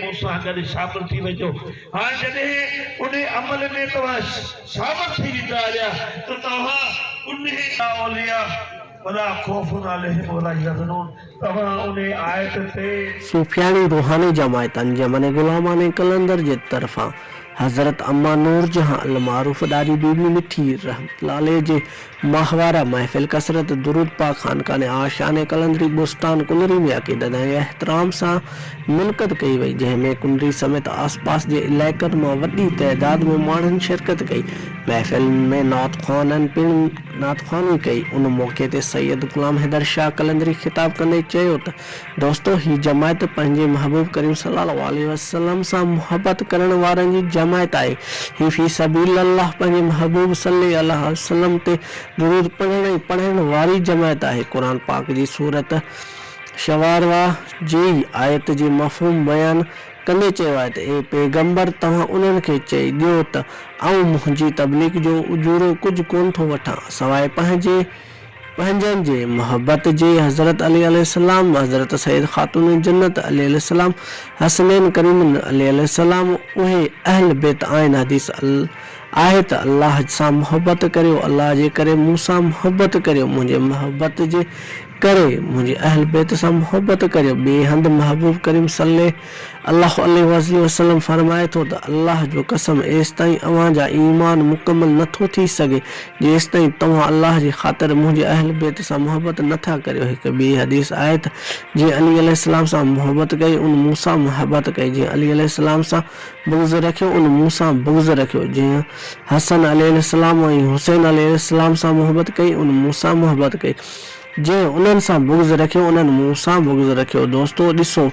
मूसा गॾु शामिल थी वञो। हाणे जॾहिं उन अमल में तव्हां शामिल थी वेंदा आहिया त तव्हां उन औलिया वला खौफुन अलैहिम वला यहज़नून तव्हां उन आयत ते सूफियानी रूहानी जमायतनि जमने गुलामाने कलंदर जे तरफ़ां हज़रत अम्मा नूर जहां अल मारूफ ॾाढी बीबी मिठी रहमतुल्लाह जे माहवारा महफ़िल कसरत दुरूद पाक खानकाने आशाने कलंदरी बुस्तान कुनरी में अक़ीदत ऐं एहतराम सां मिनक़द कई वई, जंहिंमें कुनरी समेत आसपास जे इलाइक़नि मां वॾी तइदाद में माण्हुनि शिरकत कई। महफ़िल में नातख़्वाननि पिणु नातख़्वानी कई। उन मौक़े ते सैयद ग़ुलाम हैदर शाह कलंदरी ख़िताब कंदे चयो त दोस्तो, ही जमायत पंहिंजे महबूब करीम सल्लल्लाहु अलैहि वसल्लम सां मुहबत करण वारनि जी जमायत आहे। ही फी सबीलिल्लाह पंहिंजे महबूब सल्लल्लाहु अलैहि वसल्लम ते दुरूद पढ़ण वारी जमायत आहे। क़ुरान पाक जी सूरत शवारवा जी आयत जे मफ़हूम बयान कंदे चयो आहे त ए पैगंबर, तव्हां उन्हनि खे चई ॾियो त आऊं मुंहिंजी तबलीग जो उजूरो कुझु कोन थो वठां सवाइ पंहिंजनि जे मोहब्बत जे। हज़रत अली अलैहिस्सलाम, हज़रत सैयद ख़ातून जन्नत अलैहिस्सलाम, हसनैन करीम अलैहिस्सलाम उहे अहल बैत आहिनि। हदीस आहे त अल्लाह सां मोहब्बत करियो, अल्लाह जे करे मूं सां मोहब्बत करियो, मुंहिंजे मोहब्बत जे करे मुंहिंजे अहल बैत सां मोहब्बत करियो। ॿिए हंधि महबूब करीम सल्लल्लाहु अलैहि वसल्लम फरमाए थो त अल्लाह जो कसम, एसि ताईं अव्हां जा ईमान मुकमल नथो थी सघे जेसि ताईं तव्हां अल्लाह जी ख़ातिर मुंहिंजे अहल बैत सां मोहब्बत नथा करियो। हिकु ॿी हदीस आहे त जीअं अली अलैहिस्सलाम सां मोहब्बत कई उन मूं सां मोहब्बत कई, जीअं अली अलैहिस्सलाम सां बुग़्ज़ रखियो उन मूं सां बुग़्ज़ रखियो, जीअं हसन अलैहिस्सलाम ऐं हुसैन अलैहिस्सलाम सां मोहब्बत कई उन मूं सां मोहब्बत कई, जंहिं उन्हनि सां बुग़्ज़ रखियो उन्हनि मूं सां बुग़्ज़ रखियो। दोस्तो, ॾिसो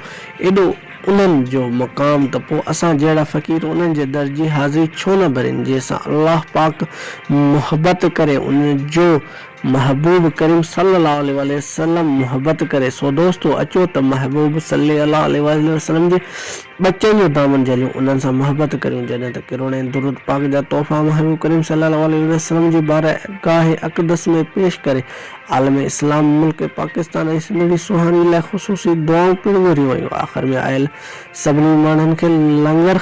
एॾो उन्हनि जो मक़ाम त पोइ असां जहिड़ा फ़क़ीर उन्हनि जे दर्जे हाज़िरी छो न भरिन, जंहिंसां अल्लाह पाक मोहब्बत करे उन जो महबूब करीम सल्लल्लाहु अलैहि वसल्लम मोहब्बत करे। सो दोस्तो, अचो त महबूब सल्लल्लाहु अलैहि वसल्लम जे बच्चनि जो दामन झलियूं, उन्हनि सां मोहब्बत करियूं। जॾहिं त किरोड़े दुरूद पाक जा तोहफ़ा महबूब करीम सल्लल्लाहु अलैहि वसल्लम जी बारगाह अक़दस में पेश करे आलम इस्लाम मुल्क पाकिस्तान ऐं सिंधड़ी सुहानी लाइ ख़ुसूसी दुआऊं पिणु घुरियूं वयूं। आख़िर में आयल सभिनी माण्हुनि खे लंगर